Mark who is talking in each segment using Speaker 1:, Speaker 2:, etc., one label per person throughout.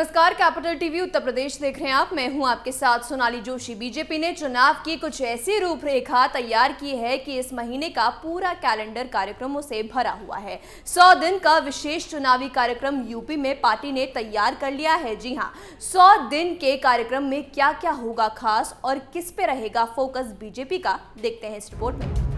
Speaker 1: नमस्कार, capital TV Uttar Pradesh देख रहे हैं आप। मैं हूं आपके साथ सोनाली जोशी। बीजेपी ने चुनाव की कुछ ऐसी रूपरेखा तैयार की है कि इस महीने का पूरा कैलेंडर कार्यक्रमों से भरा हुआ है। 100 दिन का विशेष चुनावी कार्यक्रम यूपी में पार्टी ने तैयार कर लिया है। जी हां, 100 दिन के कार्यक्रम में क्या क्या होगा खास और किस पे रहेगा फोकस बीजेपी का, देखते हैं इस रिपोर्ट में।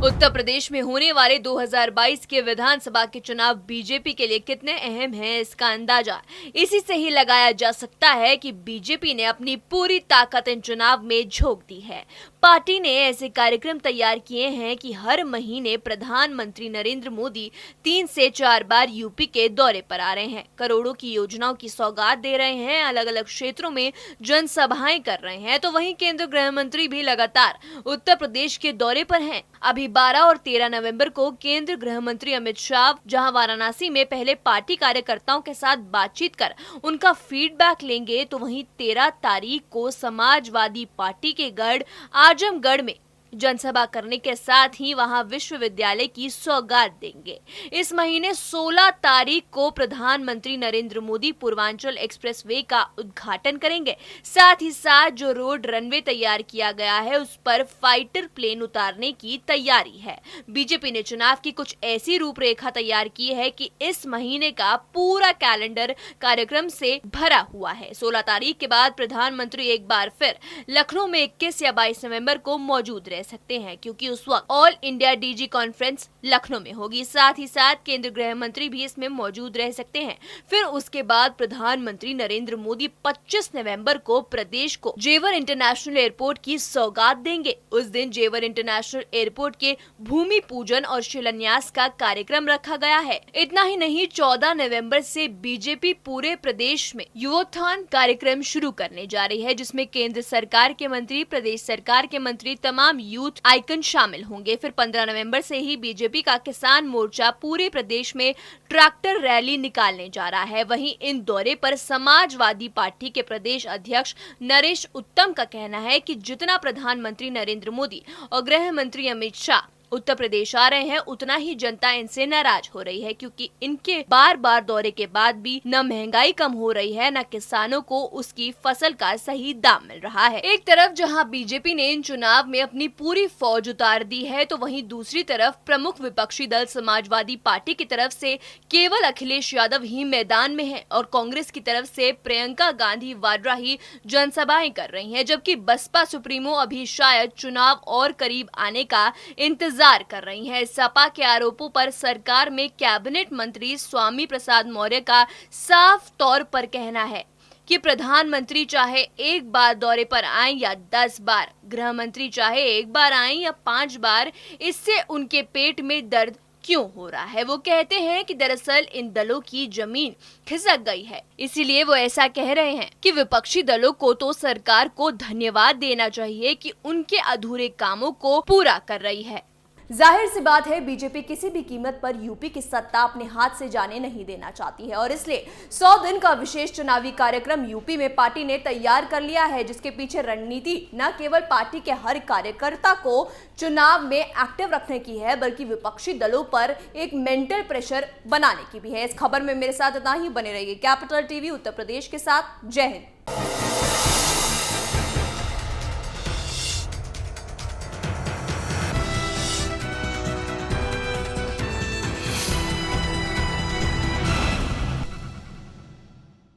Speaker 1: उत्तर प्रदेश में होने वाले 2022 के विधानसभा के चुनाव बीजेपी के लिए कितने अहम हैं, इसका अंदाजा इसी से ही लगाया जा सकता है कि बीजेपी ने अपनी पूरी ताकत इन चुनाव में झोंक दी है। पार्टी ने ऐसे कार्यक्रम तैयार किए हैं कि हर महीने प्रधानमंत्री नरेंद्र मोदी 3 से 4 बार यूपी के दौरे पर आ रहे हैं, करोड़ों की योजनाओं की सौगात दे रहे हैं, अलग अलग क्षेत्रों में जनसभाएं कर रहे हैं। तो वहीं केंद्रीय गृह मंत्री भी लगातार उत्तर प्रदेश के दौरे पर हैं। अभी 12 और 13 नवंबर को केंद्रीय गृह मंत्री अमित शाह जहां वाराणसी में पहले पार्टी कार्यकर्ताओं के साथ बातचीत कर उनका फीडबैक लेंगे, तो वहीं 13 तारीख को समाजवादी पार्टी के गढ़ आजमगढ़ में जनसभा करने के साथ ही वहां विश्वविद्यालय की सौगात देंगे। इस महीने 16 तारीख को प्रधानमंत्री नरेंद्र मोदी पूर्वांचल एक्सप्रेसवे का उद्घाटन करेंगे। साथ ही साथ जो रोड रनवे तैयार किया गया है उस पर फाइटर प्लेन उतारने की तैयारी है। बीजेपी ने चुनाव की कुछ ऐसी रूपरेखा तैयार की है कि इस महीने का पूरा कैलेंडर कार्यक्रम से भरा हुआ है। 16 तारीख के बाद प्रधानमंत्री एक बार फिर लखनऊ में 21 या 22 नवंबर को मौजूद रह सकते हैं, क्योंकि उस वक्त all India DG conference Lucknow में होगी। साथ ही साथ केंद्रीय गृह मंत्री भी इसमें मौजूद रह सकते हैं। फिर उसके बाद प्रधानमंत्री नरेंद्र मोदी 25 नवंबर को प्रदेश को जेवर इंटरनेशनल एयरपोर्ट की सौगात देंगे। उस दिन जेवर इंटरनेशनल एयरपोर्ट के भूमि पूजन और शिलान्यास का कार्यक्रम रखा गया है। इतना ही नहीं, 14 नवंबर से बीजेपी पूरे प्रदेश में युवोत्थान कार्यक्रम शुरू करने जा रही है, जिसमें केंद्र सरकार के मंत्री, प्रदेश सरकार के मंत्री, तमाम यूथ आइकन शामिल होंगे। फिर 15 नवंबर से ही बीजेपी का किसान मोर्चा पूरे प्रदेश में ट्रैक्टर रैली निकालने जा रहा है। वहीं इन दौरे पर समाजवादी पार्टी के प्रदेश अध्यक्ष नरेश उत्तम का कहना है कि जितना प्रधानमंत्री नरेंद्र मोदी और गृह मंत्री अमित शाह उत्तर प्रदेश आ रहे हैं, उतना ही जनता इनसे नाराज हो रही है, क्योंकि इनके बार बार दौरे के बाद भी न महंगाई कम हो रही है, न किसानों को उसकी फसल का सही दाम मिल रहा है। एक तरफ जहां बीजेपी ने इन चुनाव में अपनी पूरी फौज उतार दी है, तो वहीं दूसरी तरफ प्रमुख विपक्षी दल समाजवादी पार्टी की तरफ से केवल अखिलेश यादव ही मैदान में है और कांग्रेस की तरफ से प्रियंका गांधी वाड्रा ही जनसभाएं कर रही है, जबकि बसपा सुप्रीमो अभी शायद चुनाव और करीब आने का इंतजार कर रही है। सपा के आरोपों पर सरकार में कैबिनेट मंत्री स्वामी प्रसाद मौर्य का साफ तौर पर कहना है कि प्रधानमंत्री चाहे एक बार दौरे पर आएं या 10 बार, गृह मंत्री चाहे एक बार आएं या 5 बार, इससे उनके पेट में दर्द क्यों हो रहा है। वो कहते हैं कि दरअसल इन दलों की जमीन खिसक गई है, इसीलिए वो ऐसा कह रहे हैं कि विपक्षी दलों को तो सरकार को धन्यवाद देना चाहिए कि उनके अधूरे कामों को पूरा कर रही है। जाहिर सी बात है, बीजेपी किसी भी कीमत पर यूपी की सत्ता अपने हाथ से जाने नहीं देना चाहती है और इसलिए 100 दिन का विशेष चुनावी कार्यक्रम यूपी में पार्टी ने तैयार कर लिया है, जिसके पीछे रणनीति न केवल पार्टी के हर कार्यकर्ता को चुनाव में एक्टिव रखने की है, बल्कि विपक्षी दलों पर एक मेंटल प्रेशर बनाने की भी है। इस खबर में मेरे साथ इतना ही, बने रहिए कैपिटल टीवी उत्तर प्रदेश के साथ। जय हिंद।